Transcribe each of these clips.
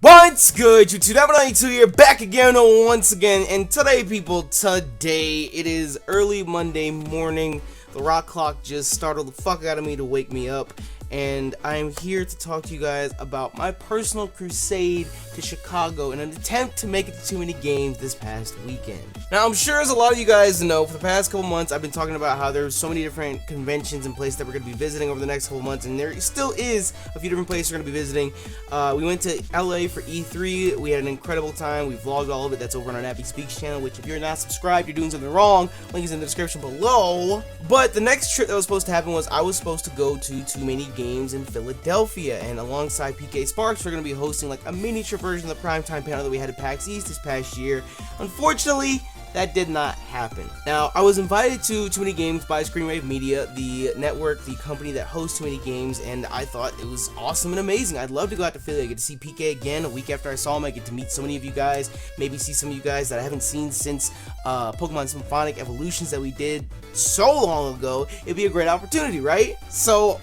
What's good, YouTube? That92 here, back again once again, and today, people, it is early Monday morning. The rock clock just startled the fuck out of me to wake me up, and I'm here to talk to you guys about my personal crusade to Chicago in an attempt to make it to too many games this past weekend. Now, I'm sure as a lot of you guys know, for the past couple months, I've been talking about how there's so many different conventions and places that we're going to be visiting over the next couple months, and there still is a few different places we're going to be visiting. We went to LA for E3. We had an incredible time. We vlogged all of it. That's over on our Nappy Speaks channel, which if you're not subscribed, you're doing something wrong. Link is in the description below. But the next trip that was supposed to happen was I was supposed to go to Too Many Games in Philadelphia, and alongside PK Sparks, we're going to be hosting like a miniature version of the primetime panel that we had at PAX East this past year. Unfortunately, that did not happen. Now, I was invited to Too Many Games by Screenwave Media, the network, the company that hosts Too Many Games, and I thought it was awesome and amazing. I'd love to go out to Philly. I get to see PK again a week after I saw him. I get to meet so many of you guys, maybe see some of you guys that I haven't seen since Pokemon Symphonic Evolutions that we did so long ago. It'd be a great opportunity, right? So,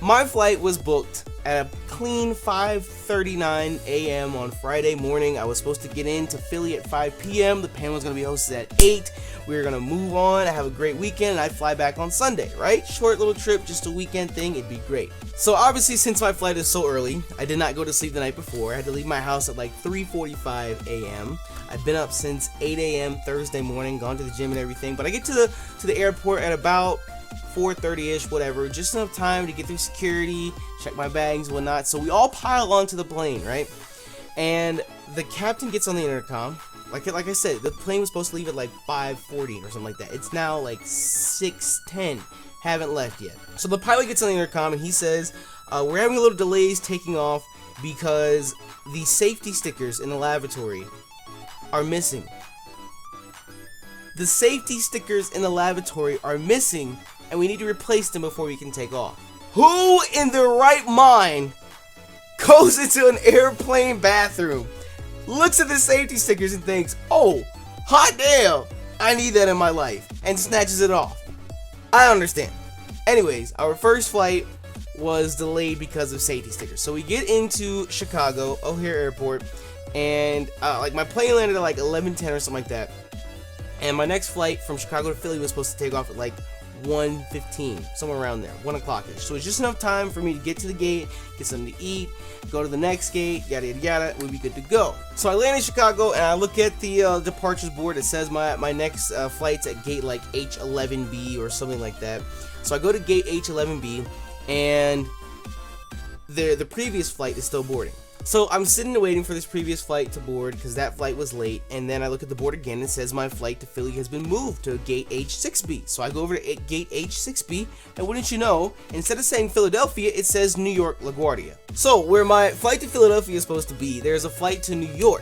my flight was booked at a clean 5:39 a.m. on Friday morning. I was supposed to get into Philly at 5 p.m. The panel was going to be hosted at 8. We were going to move on, have a great weekend, and I'd fly back on Sunday, right? Short little trip, just a weekend thing, it'd be great. So obviously, since my flight is so early, I did not go to sleep the night before. I had to leave my house at like 3:45 a.m. I've been up since 8 a.m. Thursday morning, gone to the gym and everything, but I get to the airport at about 4:30ish, whatever, just enough time to get through security, check my bags, whatnot. So we all pile onto the plane, right? And the captain gets on the intercom. Like I said, the plane was supposed to leave at like 5:40 or something like that. It's now like 6:10. Haven't left yet. So the pilot gets on the intercom and he says, we're having a little delays taking off because the safety stickers in the lavatory are missing. The safety stickers in the lavatory are missing, and we need to replace them before we can take off. Who in their right mind goes into an airplane bathroom, looks at the safety stickers and thinks, oh, hot damn, I need that in my life, and snatches it off? I understand. Anyways, our first flight was delayed because of safety stickers. So we get into Chicago O'Hare Airport, and like my plane landed at like 11:10 or something like that. And my next flight from Chicago to Philly was supposed to take off at like 1:15, somewhere around there, 1 o'clock-ish. So it's just enough time for me to get to the gate, get something to eat, go to the next gate, yada yada yada, we'll be good to go. So I land in Chicago and I look at the departures board. It says my next flight's at gate like H11B or something like that. So I go to gate H11B and the previous flight is still boarding. So I'm sitting there waiting for this previous flight to board because that flight was late, and then I look at the board again and it says my flight to Philly has been moved to gate H6B. So I go over to gate H6B, and wouldn't you know, instead of saying Philadelphia, it says New York LaGuardia. So where my flight to Philadelphia is supposed to be, there's a flight to New York,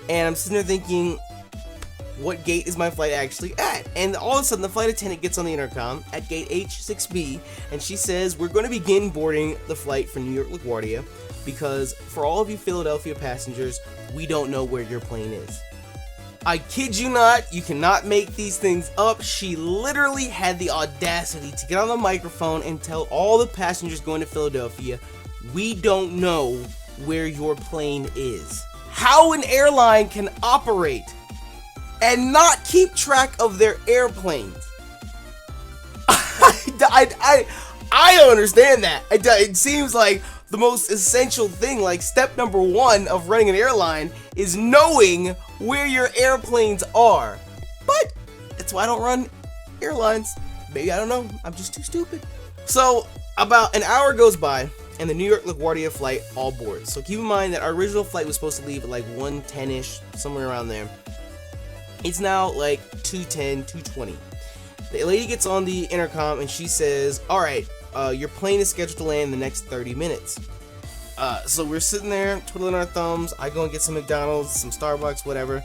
and I'm sitting there thinking, what gate is my flight actually at? And all of a sudden the flight attendant gets on the intercom at gate H6B, and she says, we're going to begin boarding the flight for New York LaGuardia, because for all of you Philadelphia passengers, we don't know where your plane is. I kid you not, you cannot make these things up. She literally had the audacity to get on the microphone and tell all the passengers going to Philadelphia, we don't know where your plane is. How an airline can operate and not keep track of their airplanes. I don't understand that. It seems like the most essential thing, like step number 1 of running an airline is knowing where your airplanes are. But that's why I don't run airlines. Maybe, I don't know, I'm just too stupid. So about an hour goes by and the New York LaGuardia flight all boards. So keep in mind that our original flight was supposed to leave at like 1:10ish, somewhere around there. It's now like 2:10, 2:20. The lady gets on the intercom and she says, all right, your plane is scheduled to land in the next 30 minutes. So we're sitting there twiddling our thumbs. I go and get some McDonald's, some Starbucks, whatever.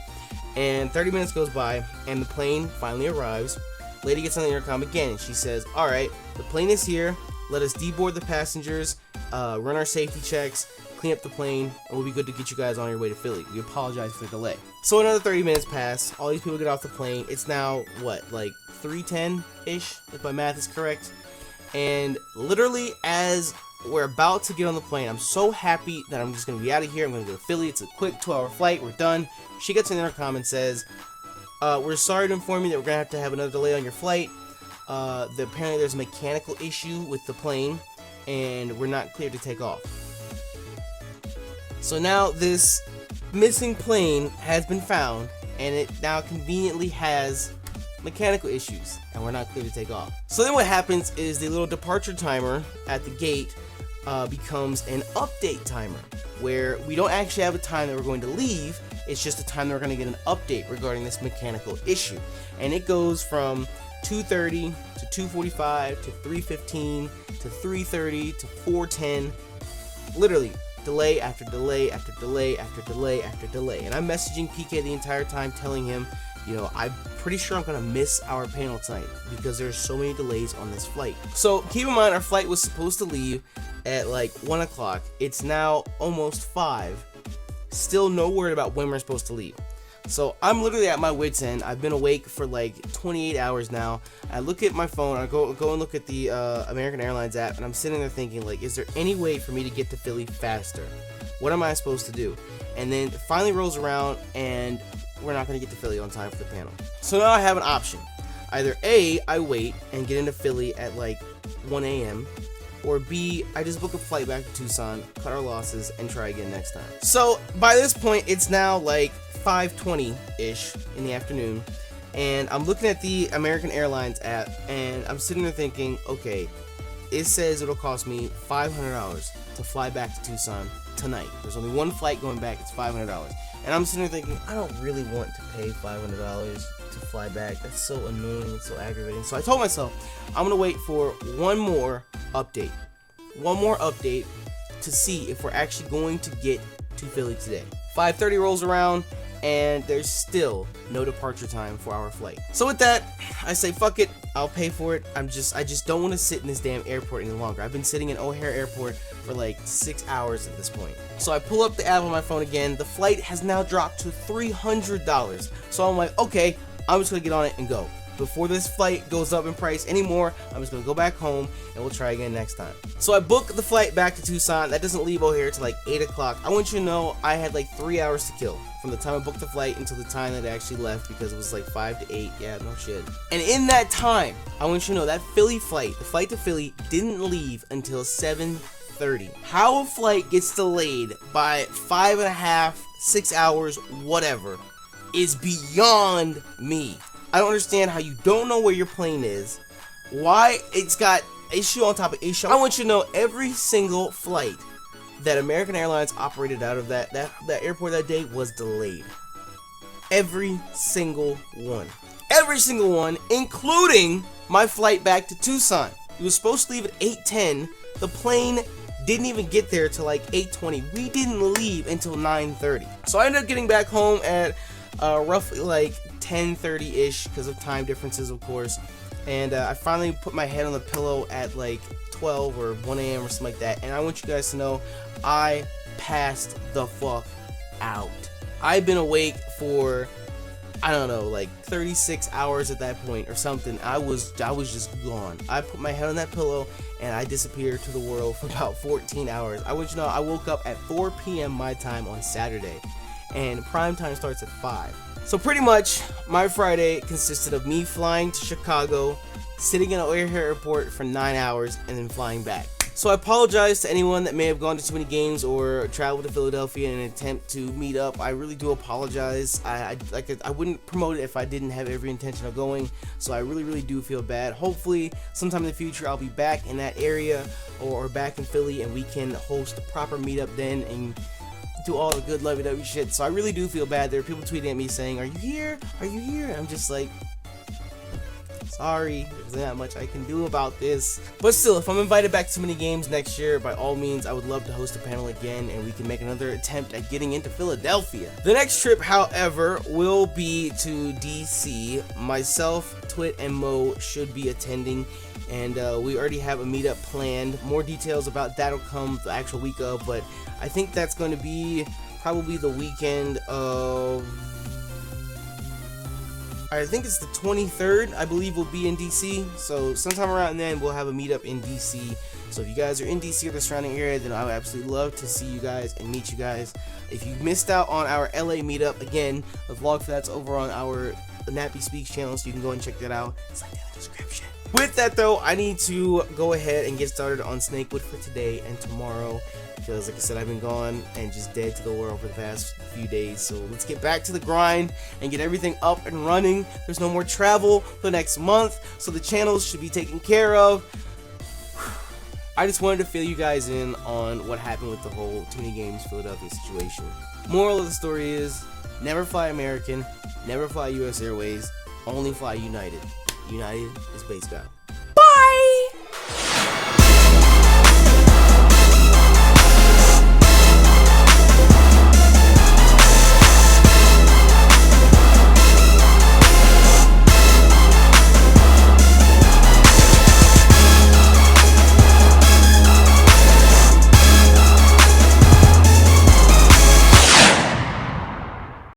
And 30 minutes goes by and the plane finally arrives. Lady gets on the intercom again and she says, all right, the plane is here. Let us deboard the passengers, run our safety checks, clean up the plane, and we'll be good to get you guys on your way to Philly. We apologize for the delay. So another 30 minutes pass. All these people get off the plane. It's now, what, like 3:10-ish, if my math is correct. And literally as we're about to get on the plane. I'm so happy that I'm just going to be out of here. I'm going to go to Philly. It's a quick 2-hour flight. We're done. She gets an intercom and says, we're sorry to inform you that we're going to have another delay on your flight. Apparently there's a mechanical issue with the plane, and we're not cleared to take off. So now this missing plane has been found, and it now conveniently has mechanical issues, and we're not clear to take off. So then what happens is the little departure timer at the gate becomes an update timer, where we don't actually have a time that we're going to leave. It's just a time that we're going to get an update regarding this mechanical issue, and it goes from 2:30 to 2:45 to 3:15 to 3:30 to 4:10, literally delay after delay after delay after delay after delay. And I'm messaging PK the entire time, telling him, you know, I'm pretty sure I'm gonna miss our panel tonight because there's so many delays on this flight. So keep in mind, our flight was supposed to leave at like 1 o'clock. It's now almost 5. Still no word about when we're supposed to leave. So I'm literally at my wit's end. I've been awake for like 28 hours now. I look at my phone, I go and look at the American Airlines app, and I'm sitting there thinking, like, is there any way for me to get to Philly faster? What am I supposed to do? And then it finally rolls around, and we're not going to get to Philly on time for the panel. So now I have an option. Either A, I wait and get into Philly at like 1 a.m., or B, I just book a flight back to Tucson, cut our losses, and try again next time. So by this point, it's now like 5:20-ish in the afternoon, and I'm looking at the American Airlines app, and I'm sitting there thinking, okay, it says it'll cost me $500 to fly back to Tucson tonight. There's only one flight going back, it's $500. And I'm sitting there thinking, I don't really want to pay $500 to fly back. That's so annoying and so aggravating. So I told myself, I'm going to wait for one more update. One more update to see if we're actually going to get to Philly today. 5:30 rolls around, and there's still no departure time for our flight. So with that, I say, fuck it, I'll pay for it. I just don't want to sit in this damn airport any longer. I've been sitting in O'Hare Airport for like 6 hours at this point. So I pull up the app on my phone again. The flight has now dropped to $300. So I'm like, okay, I'm just gonna get on it and go. Before this flight goes up in price anymore, I'm just gonna go back home and we'll try again next time. So I book the flight back to Tucson. That doesn't leave O'Hare till like 8 o'clock. I want you to know I had like 3 hours to kill from the time I booked the flight until the time that it actually left, because it was like 5 to 8. Yeah, no shit. And in that time, I want you to know that Philly flight, the flight to Philly, didn't leave until 7:30. How a flight gets delayed by 5.5, 6 hours, whatever, is beyond me. I don't understand how you don't know where your plane is, why it's got issue on top of issue. I want you to know every single flight that American Airlines operated out of that airport that day was delayed. Every single one. Every single one, including my flight back to Tucson. It was supposed to leave at 8:10. The plane didn't even get there till like 8:20. We didn't leave until 9:30. So I ended up getting back home at roughly like 10:30-ish because of time differences, of course. And I finally put my head on the pillow at like 12 or 1 a.m. or something like that. And I want you guys to know I passed the fuck out. I've been awake for, I don't know, like 36 hours at that point or something. I was just gone. I put my head on that pillow and I disappeared to the world for about 14 hours. I want you to know I woke up at 4 p.m. my time on Saturday, and prime time starts at 5. So pretty much my Friday consisted of me flying to Chicago, sitting in O'Hare Airport for 9 hours, and then flying back. So I apologize to anyone that may have gone to too many games or traveled to Philadelphia in an attempt to meet up. I really do apologize. I wouldn't promote it if I didn't have every intention of going. So I really do feel bad. Hopefully sometime in the future I'll be back in that area or back in Philly, and we can host a proper meetup then and do all the good lovey-dovey shit. So I really do feel bad. There are people tweeting at me saying, "Are you here? Are you here?" And I'm just like, sorry, there's not much I can do about this. But still, if I'm invited back to too many games next year, by all means, I would love to host a panel again, and we can make another attempt at getting into Philadelphia. The next trip, however, will be to DC. Myself, Twit, and Mo should be attending, and we already have a meetup planned. More details about that'll come the actual week of, but I think that's going to be probably the weekend of, I think it's the 23rd, I believe we'll be in DC. So sometime around then we'll have a meetup in DC, So if you guys are in DC or the surrounding area, then I would absolutely love to see you guys and meet you guys. If you missed out on our LA meetup, again, the vlog for that's over on our Nappy Speaks channel, so you can go and check that out. It's like in the description. With that though, I need to go ahead and get started on Snakewood for today and tomorrow, because like I said, I've been gone and just dead to the world for the past few days. So let's get back to the grind and get everything up and running. There's no more travel for the next month, so the channels should be taken care of. I just wanted to fill you guys in on what happened with the whole Too Many Games Philadelphia situation. Moral of the story is, never fly American, never fly US Airways, only fly United. United is base guy.